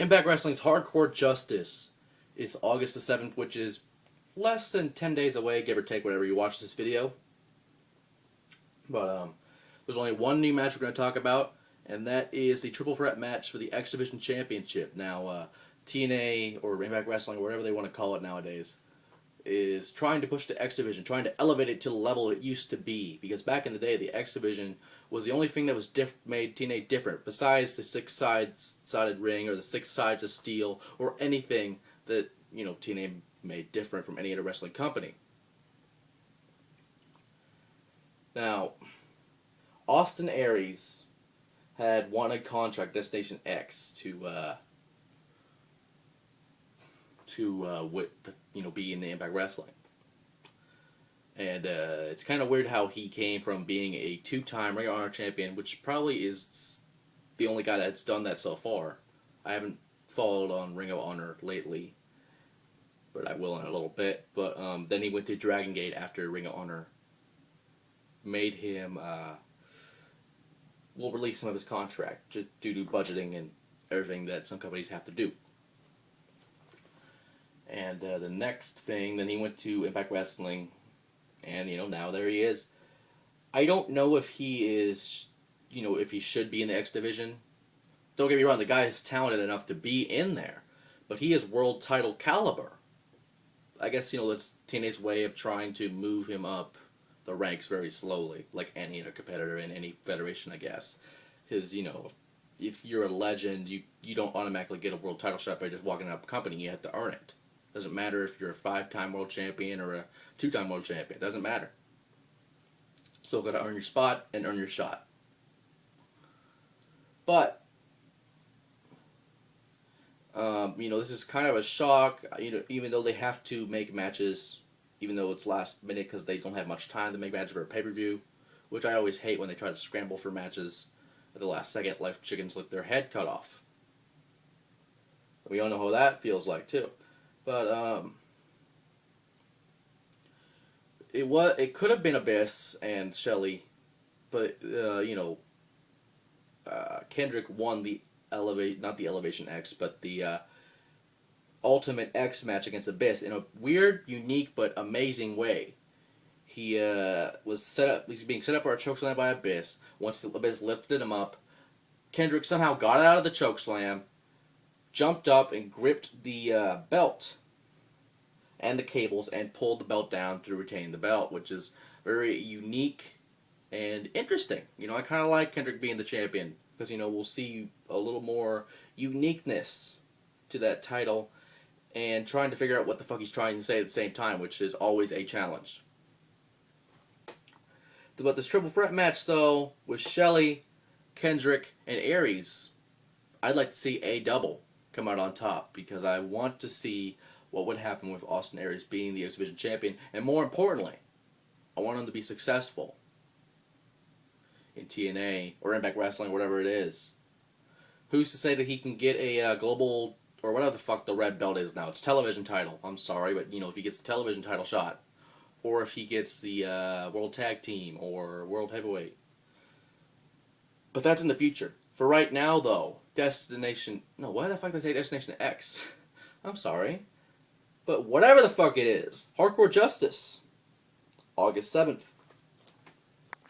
Impact Wrestling's Hardcore Justice is August the 7th, which is less than 10 days away, give or take, whenever you watch this video. But there's only one new match we're going to talk about, and that is the Triple Threat match for the X Division Championship. Now, TNA, or Impact Wrestling, or whatever they want to call it nowadays, is trying to push the X Division, trying to elevate it to the level it used to be. Because back in the day, the X Division was the only thing that was made TNA different, besides the six-sided ring, or the six sides of steel, or anything that, TNA made different from any other wrestling company. Now, Austin Aries had won a contract, Destination X, to be in the Impact Wrestling. And it's kind of weird how he came from being a two-time Ring of Honor champion, which probably is the only guy that's done that so far. I haven't followed on Ring of Honor lately, but I will in a little bit. But then he went to Dragon Gate after Ring of Honor made him will release some of his contract just due to budgeting and everything that some companies have to do. And the next thing, then he went to Impact Wrestling, and now there he is. I don't know if he is, if he should be in the X Division. Don't get me wrong, the guy is talented enough to be in there, but he is world title caliber. I guess that's TNA's way of trying to move him up the ranks very slowly, like any other competitor in any federation, I guess. Because, if you're a legend, you don't automatically get a world title shot by just walking up a company. You have to earn it. Doesn't matter if you're a 5-time world champion or a 2-time world champion. Doesn't matter. Still got to earn your spot and earn your shot. But, this is kind of a shock. Even though they have to make matches, even though it's last minute because they don't have much time to make matches for a pay-per-view, which I always hate when they try to scramble for matches at the last second, like chickens with their head cut off. We all know how that feels like too. But it could have been Abyss and Shelley, but Kendrick won the not the Elevation X, but the Ultimate X match against Abyss in a weird, unique, but amazing way. He was being set up for a chokeslam by Abyss. Once the Abyss lifted him up, Kendrick somehow got it out of the chokeslam, jumped up and gripped the belt and the cables and pulled the belt down to retain the belt, which is very unique and interesting. I kind of like Kendrick being the champion because, we'll see a little more uniqueness to that title and trying to figure out what the fuck he's trying to say at the same time, which is always a challenge. But this triple threat match, though, with Shelley, Kendrick, and Aries, I'd like to see a double come out on top because I want to see what would happen with Austin Aries being the X Division champion, and more importantly, I want him to be successful in TNA or Impact Wrestling, whatever it is. Who's to say that he can get a global, or whatever the fuck the red belt is now? It's television title. I'm sorry, but if he gets the television title shot, or if he gets the World Tag Team or World Heavyweight. But that's in the future. For right now, though, why the fuck did I say Destination X? I'm sorry. But whatever the fuck it is, Hardcore Justice, August 7th.